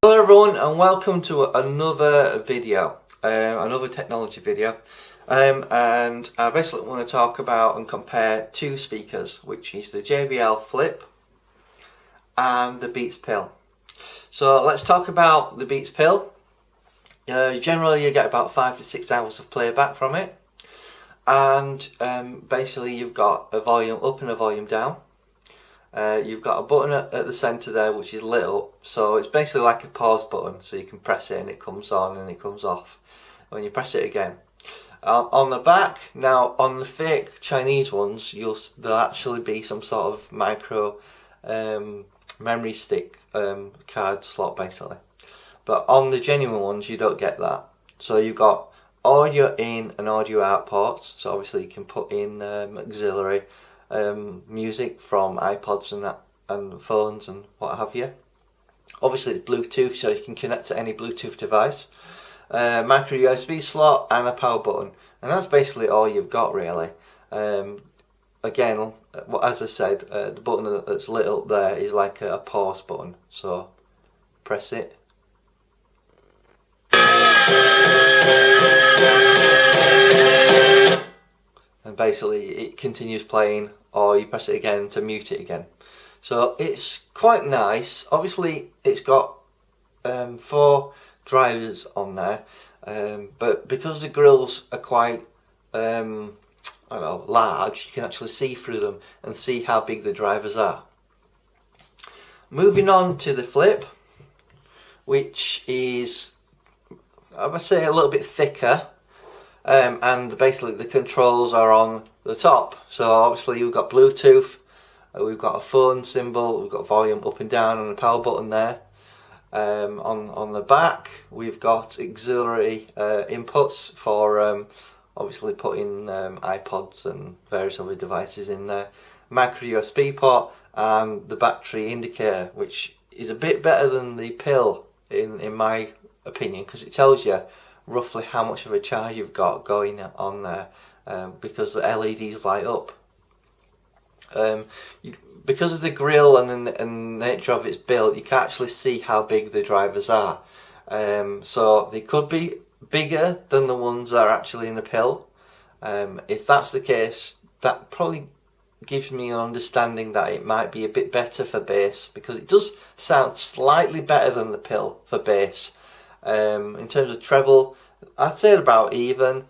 Hello everyone and welcome to another video, another technology video, and I basically want to talk about and compare two speakers, which is the JBL Flip and the Beats Pill. So let's talk about the Beats Pill. Generally you get about 5 to 6 hours of playback from it, and basically you've got a volume up and a volume down. You've got a button at the centre there which is lit up, so it's basically like a pause button, so you can press it and it comes on and it comes off when you press it again. On the back, now on the fake Chinese ones, there'll actually be some sort of micro memory stick card slot basically, but on the genuine ones you don't get that. So you've got audio in and audio out ports, so obviously you can put in auxiliary music from iPods and that, and phones and what have you. Obviously it's Bluetooth, so you can connect to any Bluetooth device. Micro USB slot and a power button, and that's basically all you've got really. Again, as I said, the button that's lit up there is like a pause button, so press it. And basically it continues playing, or you press it again to mute it again. So it's quite nice. Obviously it's got 4 drivers on there, but because the grills are quite I don't know, large, you can actually see through them and see how big the drivers are. Moving on to the Flip, which is, I would say, a little bit thicker. And basically the controls are on the top, so obviously we've got Bluetooth, we've got a phone symbol, we've got volume up and down and a power button there. On the back we've got auxiliary inputs for obviously putting iPods and various other devices in there, micro USB port, and the battery indicator, which is a bit better than the Pill in my opinion, because it tells you roughly how much of a charge you've got going on there, because the LEDs light up. Because of the grill and the nature of its build, you can actually see how big the drivers are. So they could be bigger than the ones that are actually in the Pill. If that's the case, that probably gives me an understanding that it might be a bit better for bass, because it does sound slightly better than the Pill for bass. In terms of treble, I'd say about even,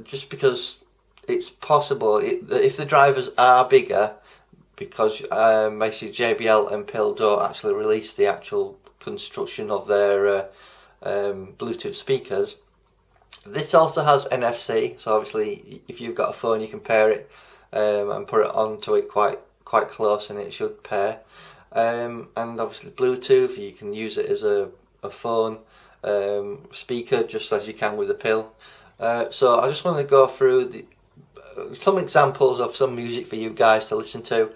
just because it's possible if the drivers are bigger, because basically JBL and Pill don't actually release the actual construction of their Bluetooth speakers. This also has NFC, so obviously if you've got a phone you can pair it and put it onto it quite close and it should pair. And obviously Bluetooth, you can use it as a phone speaker just as you can with the Pill. So I just want to go through some examples of some music for you guys to listen to,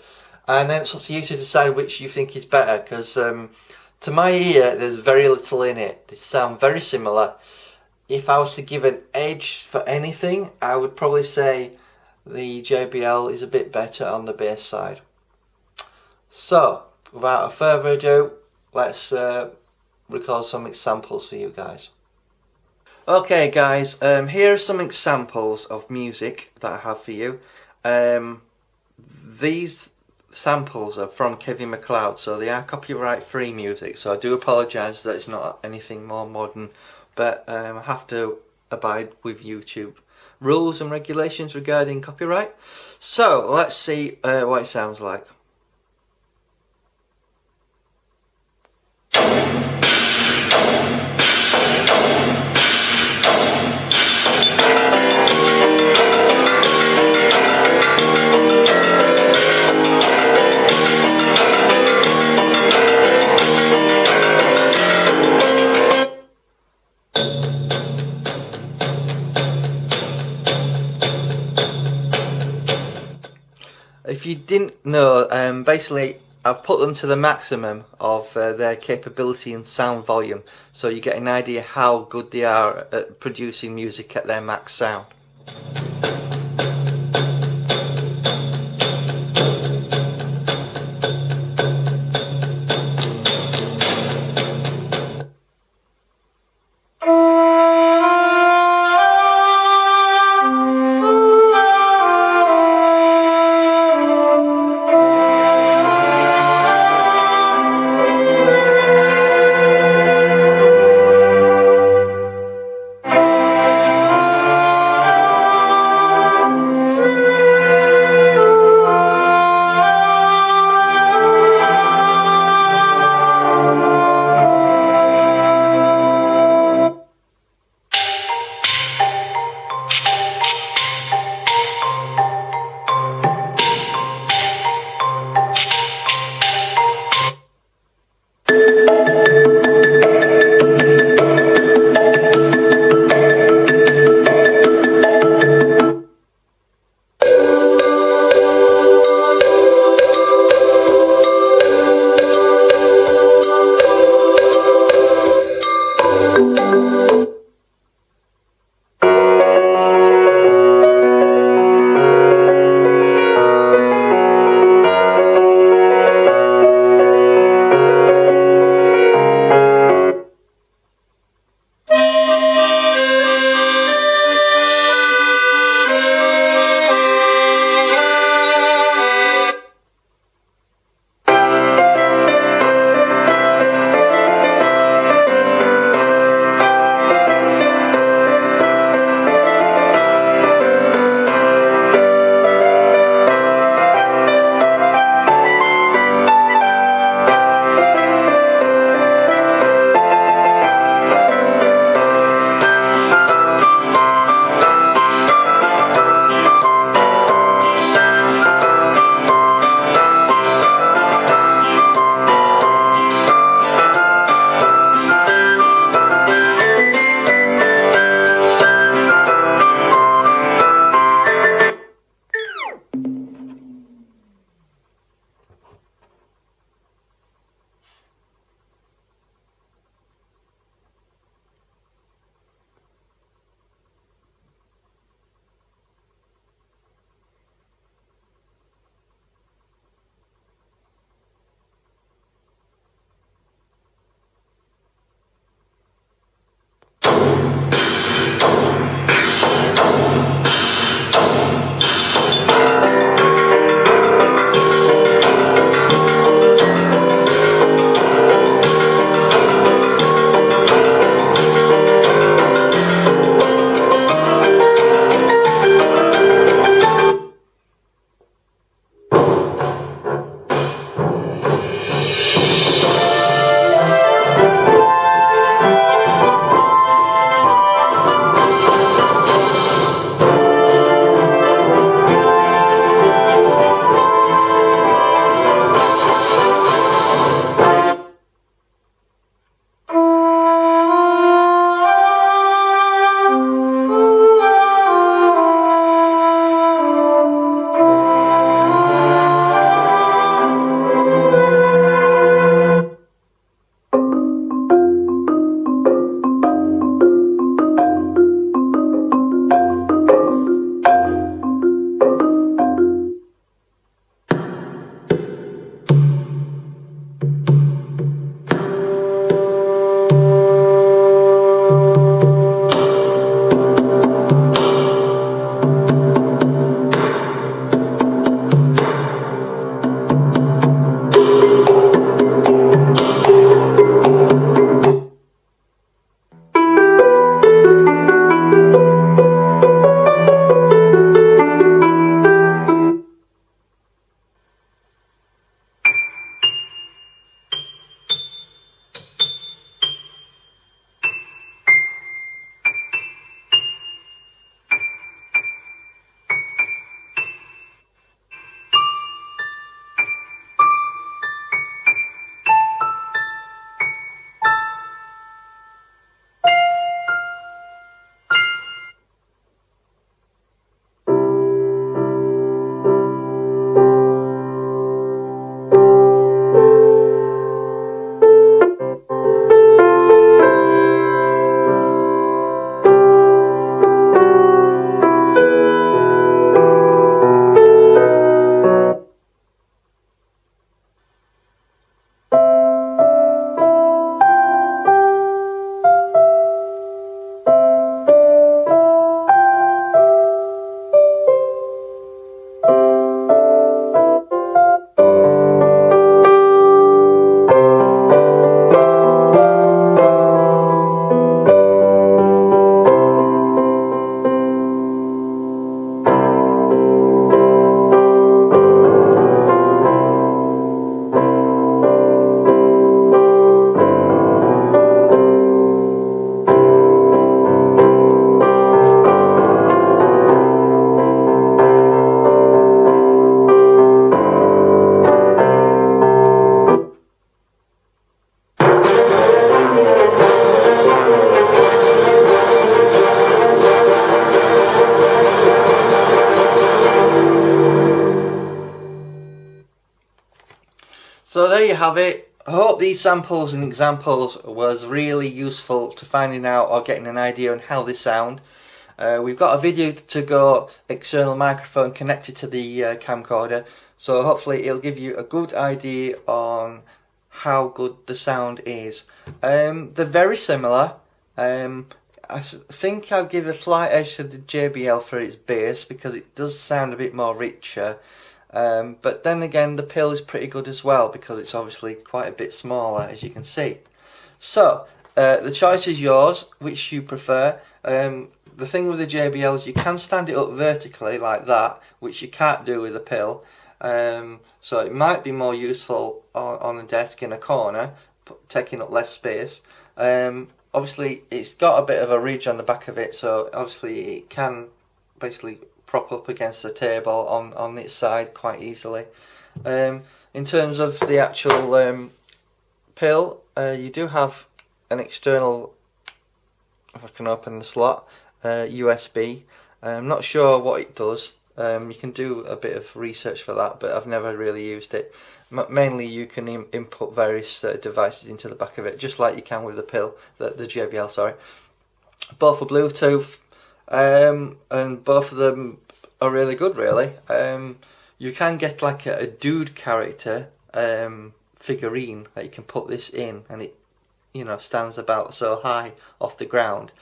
and then it's up to you to decide which you think is better, because to my ear there's very little in it. They sound very similar. If I was to give an edge for anything, I would probably say the JBL is a bit better on the bass side. So without further ado, let's record some examples for you guys. Okay guys, here are some examples of music that I have for you. These samples are from Kevin MacLeod, so they are copyright free music, so I do apologise that it's not anything more modern, but I have to abide with YouTube rules and regulations regarding copyright. So let's see what it sounds like. If you didn't know, basically I've put them to the maximum of their capability and sound volume, so you get an idea how good they are at producing music at their max sound. So there you have it. I hope these samples and examples was really useful to finding out or getting an idea on how they sound. We've got a video to go, external microphone connected to the camcorder, so hopefully it'll give you a good idea on how good the sound is. They're very similar. I think I'll give a slight edge to the JBL for its bass because it does sound a bit more richer. But then again, the pill is pretty good as well because it's obviously quite a bit smaller, as you can see. So the choice is yours, which you prefer. The thing with the JBL is you can stand it up vertically like that, which you can't do with a pill. So it might be more useful on a desk in a corner, taking up less space. Obviously it's got a bit of a ridge on the back of it, so obviously it can basically prop up against the table on its side quite easily. In terms of the actual pill, you do have an external, if I can open the slot, USB. I'm not sure what it does. You can do a bit of research for that, but I've never really used it. Mainly you can input various devices into the back of it, just like you can with the pill, the JBL, sorry. Both are Bluetooth, and both of them are really good, really. You can get like a dude character figurine that you can put this in, and it, you know, stands about so high off the ground,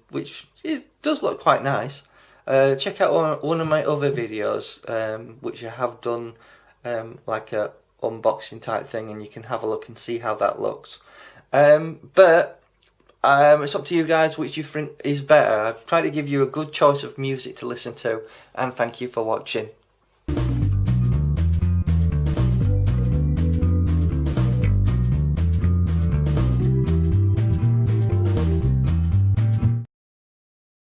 which it does look quite nice. Check out one of my other videos, which I have done, like a unboxing type thing, and you can have a look and see how that looks. But it's up to you guys which you think is better. I've tried to give you a good choice of music to listen to, and thank you for watching.